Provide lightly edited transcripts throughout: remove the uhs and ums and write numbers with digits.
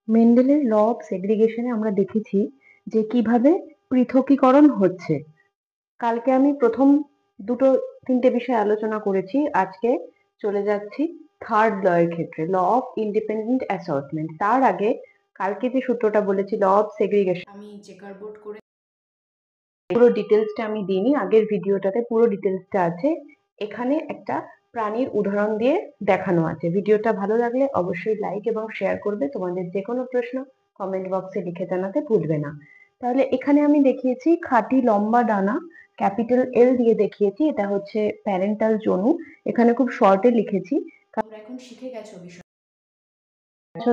মেন্ডেলের law of সেগ্রিগেশনে আমরা দেখেছি যে কিভাবে পৃথকীকরণ হচ্ছে। কালকে আমি প্রথম দুটো তিনটে বিষয় আলোচনা করেছি, আজকে চলে যাচ্ছি থার্ড ল এর ক্ষেত্রে, ল অফ ইন্ডিপেন্ডেন্ট অ্যাসর্টমেন্ট। তার আগে কালকে যে সূত্রটা বলেছি ল অফ সেগ্রিগেশন, আমি চেকার বোর্ড করে পুরো ডিটেলসটা আমি দিইনি, আগের ভিডিওটাতে পুরো ডিটেলসটা আছে। এখানে একটা প্রাণীর উদাহরণ দিয়ে দেখানো আছে। ভিডিওটা ভালো লাগলে অবশ্যই লাইক এবং শেয়ার করবে। তোমাদের যে কোনো প্রশ্ন কমেন্ট বক্সে লিখে জানাতে ভুলবে না। তাহলে এখানে আমি দেখিয়েছি খাঁটি লম্বা ডানা, ক্যাপিটাল এল দিয়ে দেখিয়েছি। এটা হচ্ছে প্যারেন্টাল জনু। এখানে খুব শর্টে লিখেছি, তোমরা এখন শিখে গেছো বিষয়,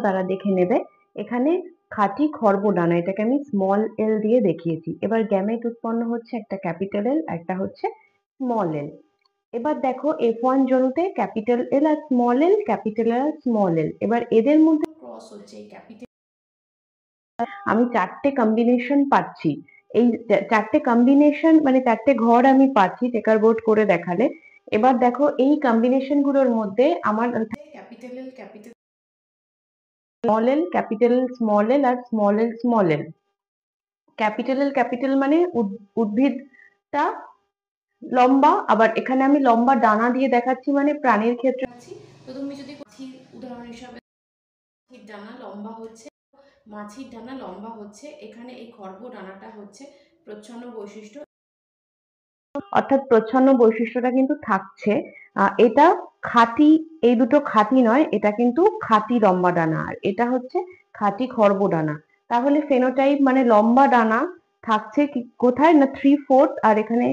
তারা দেখে নেবে। এখানে খাঁটি খর্বডানা, এটাকে আমি স্মল এল দিয়ে দেখিয়েছি। এবার গ্যামেট উৎপন্ন হচ্ছে একটা ক্যাপিটাল এল, একটা হচ্ছে স্মল এল। এবার দেখো F1 জনুতে ক্যাপিটাল এল আর স্মল এল, ক্যাপিটাল এল আর স্মল এল। এবার এদের মধ্যে ক্রস হচ্ছে এই ক্যাপিটাল, আমি চারটে কম্বিনেশন পাচ্ছি। এই চারটে কম্বিনেশন মানে চারটে ঘর আমি পাচ্ছি চেকার বোর্ড করে দেখালে। এবার দেখো এই কম্বিনেশন গুলোর মধ্যে আমার capital L, capital small L, capital L small L আর small L small L. Capital L capital মানে উদ্ভিদটা লম্বা, আবার এখানে আমি লম্বা ডানা দিয়ে দেখাচ্ছি মানে প্রাণীর ক্ষেত্রে। তো তুমি যদি উদাহরণ হিসাবে মাছির ডানা লম্বা হচ্ছে, মাছির ডানা লম্বা হচ্ছে, এখানে এই খর্ব ডানাটা হচ্ছে প্রচ্ছন্ন বৈশিষ্ট্য, অর্থাৎ প্রচ্ছন্ন বৈশিষ্ট্যটা কিন্তু থাকছে। এটা খাঁটি, এই দুটো খাঁটি নয়, এটা কিন্তু খাঁটি লম্বা ডানা আর এটা হচ্ছে খাঁটি খর্ব ডানা। তাহলে ফেনোটাইপ মানে লম্বা ডানা থাকছে কোথায় না 3/4, আর এখানে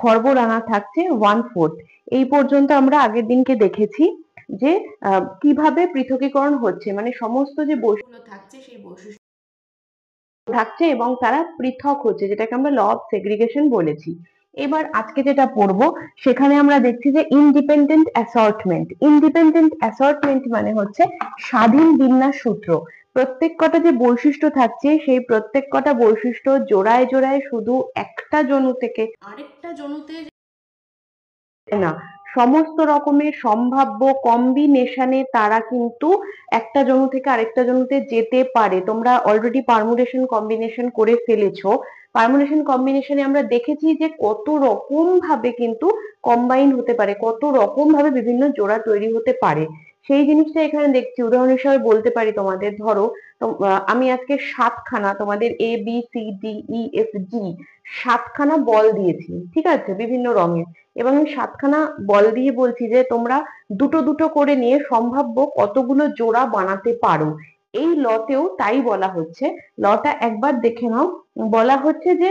খর্ব ডানা থাকছে 1/4। এই পর্যন্ত আমরা আগের দিনকে দেখেছি যে কিভাবে পৃথকীকরণ হচ্ছে, মানে সমস্ত যে বৈশিষ্ট্য থাকছে সেই বৈশিষ্ট্য থাকছে এবং তারা পৃথক হচ্ছে, যেটাকে আমরা ল অফ সেগ্রিগেশন বলেছি। এবার আজকে যেটা পড়বো সেখানে আমরা দেখছি যে ইন্ডিপেন্ডেন্ট অ্যাসর্টমেন্ট। ইন্ডিপেন্ডেন্ট অ্যাসর্টমেন্ট মানে হচ্ছে স্বাধীন বিন্যাস সূত্র। প্রত্যেক কটা যে বৈশিষ্ট্য থাকছে সেই প্রত্যেক কটা বৈশিষ্ট্য জোড়ায় জোড়ায় শুধু একটা জনু থেকে আরেকটা জনুতে না, সমস্ত রকমের সম্ভাব্য কম্বিনেশনে তারা কিন্তু একটা জনু থেকে আরেকটা জনুতে যেতে পারে। তোমরা অলরেডি পারমুটেশন কম্বিনেশন করে ফেলেছো। পারমুটেশন কম্বিনেশনে আমরা দেখেছি যে কত রকম ভাবে কিন্তু কম্বাইন হতে পারে, কত রকম ভাবে বিভিন্ন জোড়া তৈরি হতে পারে। সেই জিনিসটা এখানে দেখছি। উদাহরণ হিসেবে বলতে পারি তোমাদের, ধরো আমি আজকে 7খানা তোমাদের ABCDEFG 7খানা বল দিয়েছি, ঠিক আছে, বিভিন্ন রঙের। এবং আমি 7খানা বল দিয়ে বলছি যে তোমরা দুটো দুটো করে নিয়ে সম্ভাব্য কতগুলো জোড়া বানাতে পারো। এই লতেও তাই বলা হচ্ছে। লটা একবার দেখে নাও। বলা হচ্ছে যে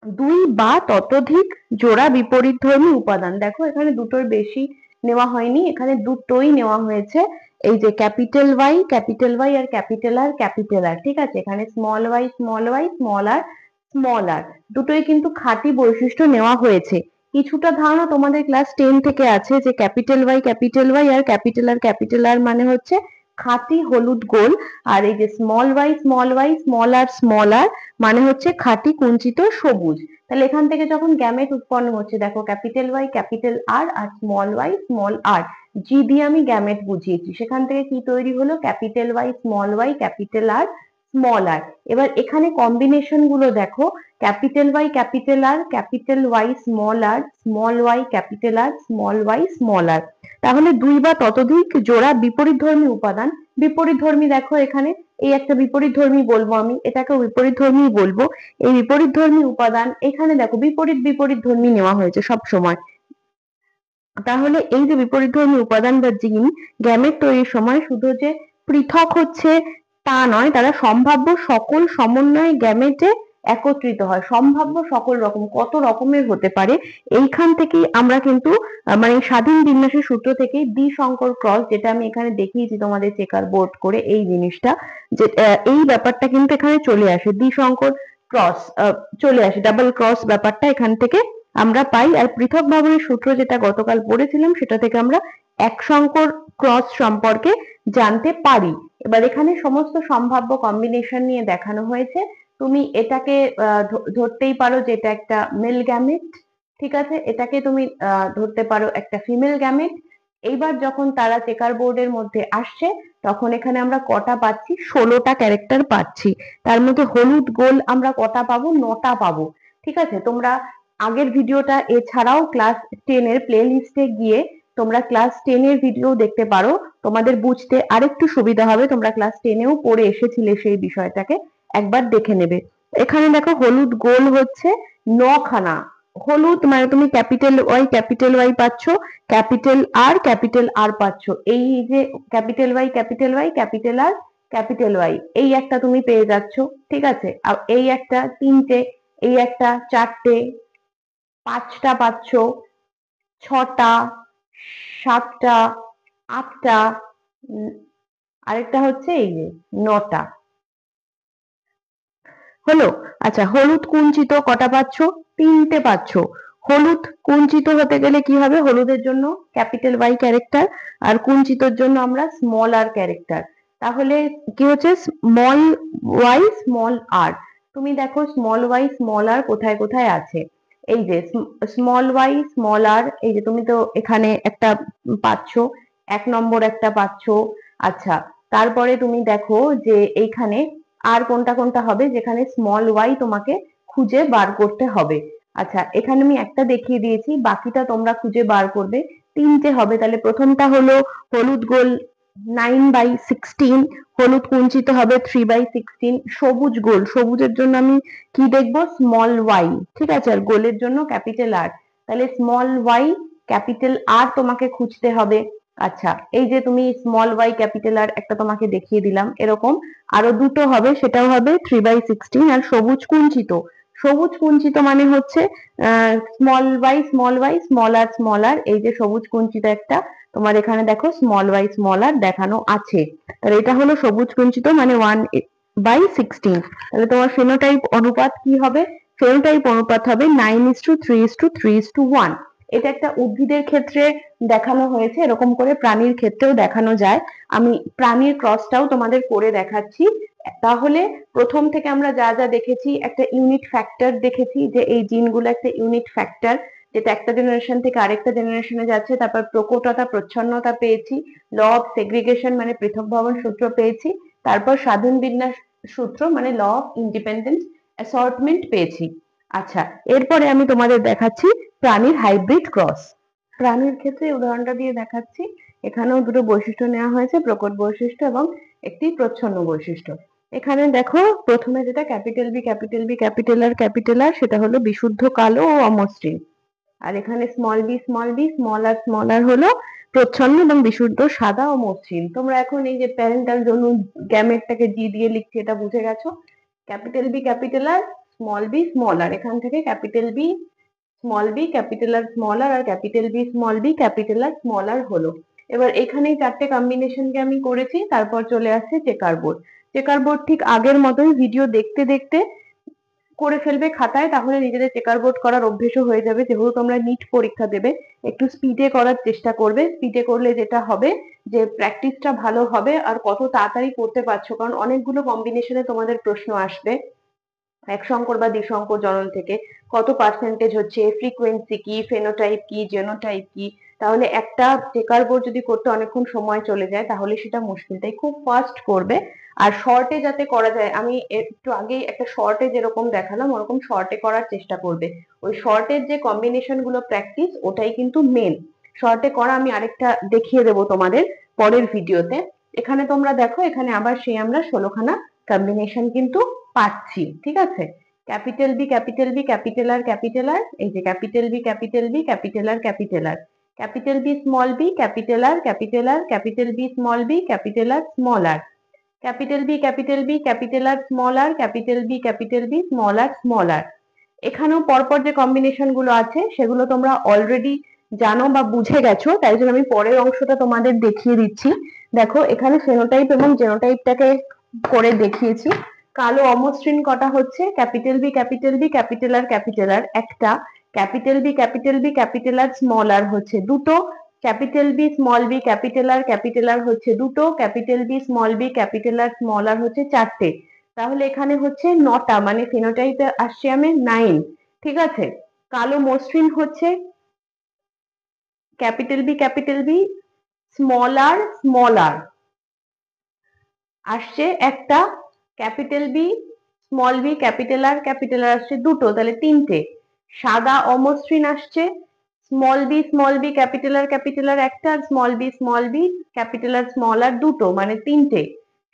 2 বা ততোধিক জোড়া বিপরীতধর্মী উপাদান। দেখো এখানে দুটোর বেশি নেওয়া হয়নি, এখানে দুটোই নেওয়া হয়েছে। এই যে ক্যাপিটাল ওয়াই আর ক্যাপিটাল আর, ঠিক আছে। এখানে স্মল ওয়াই স্মল আর দুটোই কিন্তু খাঁটি বৈশিষ্ট্য নেওয়া হয়েছে। কিছুটা ধারণা তোমাদের ক্লাস 10 থেকে আছে যে ক্যাপিটাল ওয়াই আর ক্যাপিটাল আর মানে হচ্ছে খাঁটি হলুদ গোল। আর এই যে স্মল ওয়াই স্মল আর মানে হচ্ছে খাঁটি কুঞ্চিত সবুজ। তাহলে এখান থেকে যখন গ্যামেট উৎপন্ন হচ্ছে, দেখো ক্যাপিটাল ওয়াই ক্যাপিটাল আর আর small Y small R, G দিয়ে আমি গ্যামেট বুঝিয়েছি। সেখান থেকে কি তৈরি হলো? Capital Y capital R small R. এবার এখানে কম্বিনেশন গুলো দেখো, capital R capital Y small Y capital R small R. তাহলে 2 বা ততোধিক জোড়া বিপরীতধর্মী উপাদান। বিপরীতধর্মী দেখো এখানে এই একটা বিপরীতধর্মী বলবো, আমি এটাকে বিপরীতধর্মী বলবো। এই বিপরীতধর্মী উপাদান এখানে দেখো বিপরীতধর্মী নেওয়া হয়েছে সব সময়। তাহলে এই যে বিপরীতধর্মী উপাদান বা জিন গ্যামেট তৈরির সময় শুধু যে পৃথক হচ্ছে তা নয়, তারা সম্ভাব্য সকল সমন্বয়ে গ্যামেটে একত্রিত হয়। সম্ভাব্য সকল রকম, কত রকমের হতে পারে, এইখান থেকেই আমরা কিন্তু মানে স্বাধীন বিন্যাসের সূত্র থেকেই দ্বিসংকর ক্রস, যেটা আমি এখানে দেখিয়েছি তোমাদের চেকার বোর্ড করে, এই জিনিসটা যে এই ব্যাপারটা কিন্তু এখানে চলে আসে, দ্বিসংকর ক্রস চলে আসে, ডাবল ক্রস ব্যাপারটা এখান থেকে আমরা পাই। আর পৃথক ভাবনের সূত্র যেটা গতকাল পড়েছিলাম সেটা থেকে আমরা এক সংকর ক্রস সম্পর্কে জানতে পারি। এবার এখানে সমস্ত সম্ভাব্য কম্বিনেশন নিয়ে দেখানো হয়েছে। তুমি এটাকে ধরতেই পারো যে এটা একটা মেল গ্যামেট, ঠিক আছে। এটাকে তুমি ধরতে পারো একটা ফিমেল গ্যামেট। এইবার যখন তারা চেকার বোর্ডের মধ্যে আসছে তখন এখানে আমরা কটা পাচ্ছি, 16টা ক্যারেক্টার পাচ্ছি। তার মধ্যে হলুদ গোল আমরা কটা পাবো, 9টা পাবো। ঠিক আছে, তোমরা আগের ভিডিওটা এছাড়াও ক্লাস 10 এর প্লে লিস্টে গিয়ে তোমরা ক্লাস 10 এর ভিডিও দেখতে পারো, তোমাদের বুঝতে আরেকটু সুবিধা হবে। তোমরা ক্লাস 10 এও পড়ে এসেছিলে সেই বিষয়টাকে, একবার দেখে নেবে। এখানে দেখো হলুদ গোল হচ্ছে 9খানা। হলুদ মানে তুমি ক্যাপিটাল ওয়াই পাচ্ছ, ক্যাপিটাল আর পাচ্ছ। এই যে ক্যাপিটাল ওয়াই ক্যাপিটাল ওয়াই এই একটা তুমি পেয়ে যাচ্ছ। ঠিক আছে, আর এই একটা 3টে, এই একটা 4টে, 5টা পাচ্ছ, 6টা, 7টা, 8টা, আরেকটা হচ্ছে এই যে 9টা। হলো? আচ্ছা, হলুদ কুঞ্চিত কটা পাচ্ছ, 3টে পাচ্ছ। হলুদ কুঞ্চিত হতে গেলে কি হবে, হলুদের জন্য ক্যাপিটাল ওয়াই ক্যারেক্টার, আর কুঞ্চিতর জন্য আমরা স্মল আর ক্যারেক্টার। তাহলে কি হচ্ছে, স্মল ওয়াই স্মল আর। তুমি দেখো স্মল ওয়াই স্মল আর কোথায় কোথায় আছে। এই যে স্মল ওয়াই স্মল আর, এই যে তুমি তো এখানে একটা পাচ্ছ, 1 নম্বর একটা পাচ্ছ। আচ্ছা, তারপরে তুমি দেখো যে এইখানে আর কোনটা কোনটা হবে যেখানে স্মল ওয়াই তোমাকে খুঁজে বার করতে হবে। আচ্ছা, এখানে আমি একটা দেখিয়ে দিয়েছি, বাকিটা তোমরা খুঁজে বার করবে। 3টে হবে, তাহলে প্রথমটা হলো হলুদ গোল 9/16, হলুদ কুঞ্চিত হবে 3/16, সবুজ গোল, সবুজের জন্য আমি কি দেখবো, স্মল ওয়াই। ঠিক আছে, আর গোলের জন্য ক্যাপিটাল আর, তাহলে স্মল ওয়াই ক্যাপিটাল আর তোমাকে খুঁজতে হবে। আচ্ছা, এই যে তুমি স্মল ওয়াই ক্যাপিটাল আর একটা তোমাকে দেখিয়ে দিলাম, এরকম আরো দুটো হবে, সেটাও হবে 3/16। আর সবুজ কুঞ্চিত মানে হচ্ছে স্মল ওয়াই স্মল আর, এই যে সবুজ কুঞ্চিত একটা তোমার এখানে দেখো স্মল আর দেখানো আছে। তাহলে এটা হলো সবুজ কুঞ্চিত মানে 1/16। তাহলে তোমার ফেনোটাইপ অনুপাত কি হবে, ফেনোটাইপ অনুপাত হবে 9:3:3:1। এটা একটা উদ্ভিদের ক্ষেত্রে দেখানো হয়েছে, এরকম করে প্রাণীর ক্ষেত্রেও দেখানো যায়। আমি প্রাণীর ক্রসটাও তোমাদের করে দেখাচ্ছি। তাহলে প্রথম থেকে আমরা যা যা দেখেছি, একটা ইউনিট ফ্যাক্টর দেখেছি যে এই জিনগুলো একটা ইউনিট ফ্যাক্টর, যেটা একটা জেনারেশন থেকে আরেকটা জেনারেশনে যাচ্ছে। তারপর প্রকটতা প্রচ্ছন্নতা পেয়েছি, ল অফ সেগ্রিগেশন মানে পৃথক ভবন সূত্র পেয়েছি, তারপর স্বাধীন বিন্যাস সূত্র মানে ল অফ ইন্ডিপেন্ডেন্স অ্যাসর্টমেন্ট পেয়েছি। আচ্ছা, এরপরে আমি তোমাদের দেখাচ্ছি প্রাণীর হাইব্রিড ক্রস। প্রাণীর ক্ষেত্রে উদাহরণটা দিয়ে দেখাচ্ছি। এখানেও দুটো বৈশিষ্ট্য নেওয়া হয়েছে, প্রকট বৈশিষ্ট্য এবং একটি প্রচ্ছন্ন বৈশিষ্ট্য। এখানে দেখো প্রথমে যেটা ক্যাপিটাল আর সেটা হলো বিশুদ্ধ কালো ও অমসৃণ। আর এখানে স্মল আর হলো প্রচ্ছন্ন এবং বিশুদ্ধ সাদা ও মসৃণ। তোমরা এখন এই যে প্যারেন্টাল জন্য গ্যামেটটাকে জি দিয়ে লিখছি, এটা বুঝে গেছো। ক্যাপিটাল আর স্মল আর, এখান থেকে ক্যাপিটাল বি স্মল আর ক্যাপিটাল বি স্মল আর হলো। এবার এখানেই 4টে কম্বিনেশনকে আমি করেছি, তারপর চলে আসছে চেকার বোর্ড। চেকার বোর্ড ঠিক আগের মতোই ভিডিও দেখতে দেখতে করে ফেলবে খাতায়, তাহলে নিজেদের চেকার বোর্ড করার অভ্যেসও হয়ে যাবে। যেহেতু তোমরা নিট পরীক্ষা দেবে, একটু স্পিডে করার চেষ্টা করবে। স্পিডে করলে যেটা হবে যে প্র্যাকটিসটা ভালো হবে আর কত তাড়াতাড়ি করতে পারছো, কারণ অনেকগুলো কম্বিনেশনে তোমাদের প্রশ্ন আসবে। এক সংকর বা দ্বিসংকর জনন থেকে কত পার্সেন্টেজ হচ্ছে, ফ্রিকোয়েন্সি কি, ফেনোটাইপ কি, জেনোটাইপ কি। তাহলে একটা চেকার বোর্ড যদি করতে অনেকক্ষণ সময় চলে যায় তাহলে সেটা মুশকিল, তাই খুব ফাস্ট করবে। আর শর্টে যাতে করা যায়, আমি একটু আগেই একটা শর্টে যেরকম দেখালাম ওরকম শর্টে করার চেষ্টা করবে। ওই শর্টের যে কম্বিনেশন গুলো প্র্যাকটিস, ওটাই কিন্তু মেন। শর্টে করা আমি আরেকটা দেখিয়ে দেবো তোমাদের পরের ভিডিওতে। এখানে তোমরা দেখো, এখানে আবার সেই আমরা 16খানা কম্বিনেশন কিন্তু পাচ্ছি। ঠিক আছে, ক্যাপিটাল বি ক্যাপিটাল আর, এই যে capital B capital R capital B small B capital R capital B small B capital R capital B capital R capital B small R. এখানেও পরপর যে কম্বিনেশন গুলো আছে সেগুলো তোমরা অলরেডি জানো বা বুঝে গেছো, তাই জন্য আমি পরের অংশটা তোমাদের দেখিয়ে দিচ্ছি। দেখো এখানে ফেনোটাইপ এবং জেনোটাইপটাকে করে দেখিয়েছি। কালো অমসৃণ কটা হচ্ছে, ক্যাপিটাল বি ক্যাপিটাল আর একটা, capital B capital R small R হচ্ছে দুটো, capital B small B capital R হচ্ছে দুটো, capital B small B capital R small R হচ্ছে 4টে। তাহলে এখানে হচ্ছে 9টা, মানে ফিনোটাইপে আসছে আমি 9। ঠিক আছে, কালো মসৃণ হচ্ছে ক্যাপিটাল বি স্মলার স্মলার আসছে একটা, capital B small B capital আর আসছে দুটো, তাহলে তিনটে। সাদা অমসৃণ আসছে, স্মল বি ক্যাপিটাল আর একটা, আর স্মল বি স্মল আর দুটো, মানে তিনটে।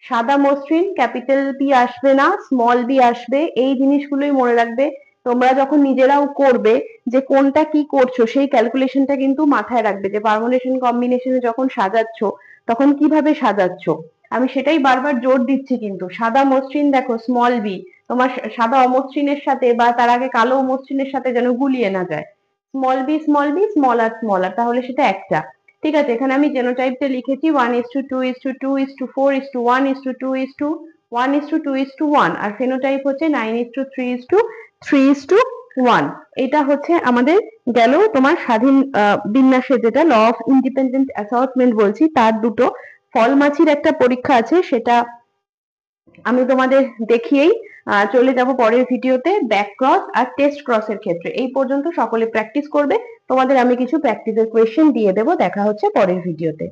সাদা মসৃণ ক্যাপিটাল বি আসবে না, স্মল বি আসবে। এই জিনিসগুলোই মনে রাখবে। তোমরা যখন নিজেরাও করবে যে কোনটা কি করছো, সেই ক্যালকুলেশনটা কিন্তু মাথায় রাখবে, যে পারমুটেশন কম্বিনেশনে যখন সাজাচ্ছ তখন কিভাবে সাজাচ্ছ। আমি সেটাই বারবার জোর দিচ্ছি। কিন্তু সাদা মসৃণ দেখো স্মল বি, তোমার সাদা অমসৃণের সাথে বা তার আগে কালো মসৃণের সাথে যেন গুলিয়ে না যায়। স্মল বি স্মল আর, তাহলে সেটা একটা। ঠিক আছে, এখানে আমি জেনোটাইপটা লিখেছি 1:2:2:1:1:1:1 আর ফেনোটাইপ হচ্ছে 9:3:3:1। এটা হচ্ছে আমাদের গেল তোমার স্বাধীন বিন্যাসে, যেটা ল অফ ইন্ডিপেন্ডেন্ট অ্যাসর্টমেন্ট বলছি, তার দুটো। ফলমাছির একটা পরীক্ষা আছে, সেটা আমি তোমাদের দেখিয়েই চলে যাব পরের ভিডিওতে। ব্যাক ক্রস আর টেস্ট ক্রসের ক্ষেত্রে এই পর্যন্ত সকলে প্র্যাকটিস করবে। তোমাদের আমি কিছু প্র্যাকটিসের কোয়েশ্চেন দিয়ে দেবো। দেখা হচ্ছে পরের ভিডিওতে।